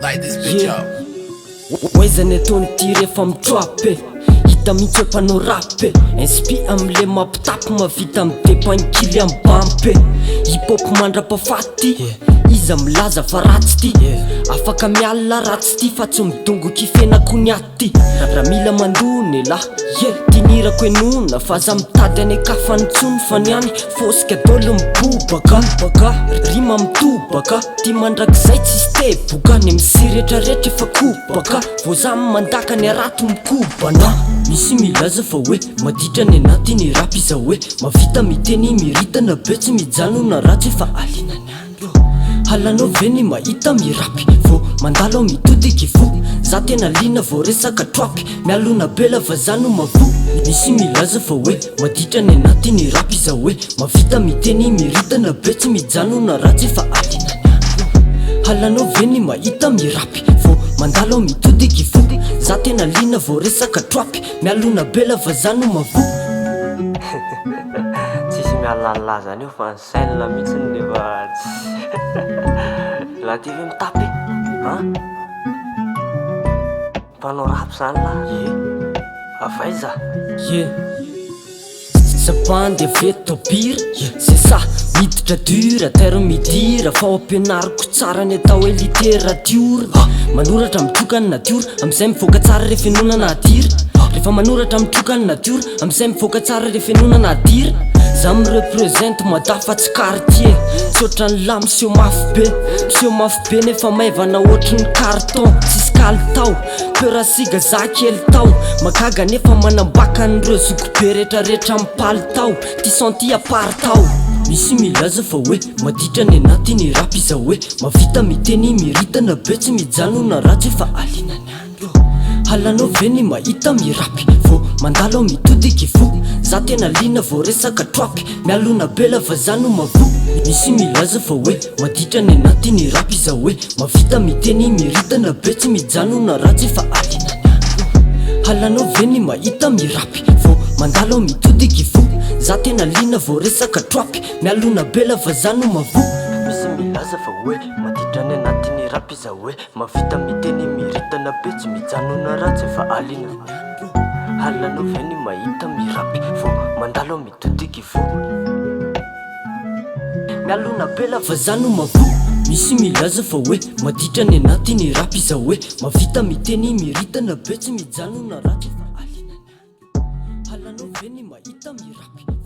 Light this bitch up. Waizany ataony ty rehefa mitroapy hita mihitsy mpanao rapy inspi amle mampitapy mavita midepankily amy bampy hip-hop mandra-pafaty izy milaza fa ratsy ty afaka mialina ratsy ty fa tsy midongoky ifenako aty raha mila mandony lah tinirako enona fa za mitady any akafanitsony fa niany fosika dolo mibobaka rima mitobaka ty mandrakizay tsisy teboka ny misiretraretra efa kobaka vo za mandaka ny arato mikobana misy milaza fa hoe maditra ny anaty ny rap iza hoe mavita miteny miritana be tsy mijanona ratsy efa alinany andro halanao ve ny mahita mirapy vo mandalo mitodiky fo za tena lina vo resaka troapy mialona be lava zano mavo misy milaza fa hoe maditra ny anaty ny rap iza hoe mavita miteny miritana be tsy mijanona ratsy efa alinany andro halanao ve ny mahita mirapy vo mandalo mitodiky fo za tena lina vo resaka troapy mialona be lava zano mavo tsisy mialalala zany io fa nsaina mihitsy nefa la ty ve mitapy mpanao rap zany la avaiza sapandy aveto pire c'est ça miditra dure terme midira fa ampianariko tsara ny atao hoe littérature manoratra mitroka ny natiora amizay mivoaka tsara rehefa enona nadira rehefa manoratra mitroka ny natiora amizay mivoaka tsara rehefa enona nadira za mirepresente madafa tsy quartier tsy ohatrany la miseho mafy be nefa maivana ohatrany carton tsisy kalitao perasiga za kely tao makaga nefa manambaka nireo zokobe retraretra mipaly tao ty senti apart tao misy milaza fa hoe maditra ny anaty ny rap iza hoe mavita miteny miritana be tsy mijanona ratsy efa alinany andro halanao ve ny mahita mirapy vo mandalo mitodiky fo za tena lina vo resaka troapy mialona be lava zano mavo misy milaza fa hoe maditra ny anaty ny rap iza hoe mavita miteny miritana be tsy mijanona ratsy efa alinany andro halanao ve ny mahita mirapy vo mandalo mitodiky fo za tena lina vo resaka troapy mialona be lava zano mavo misy milaza fa hoe maditra ny anaty ny rap iza hoe mavita miteny miritana be tsy mijanona ratsy efa alinany andro halanao ve ny mahita mirapy vo mandalo mitodiky fo mialona be lava zano mavo misy milaza fa hoe maditra ny anaty ny rap iza hoe mavita miteny miritana be tsy mijanona ratsy efa alinany andro halanao ve ny mahita mirapy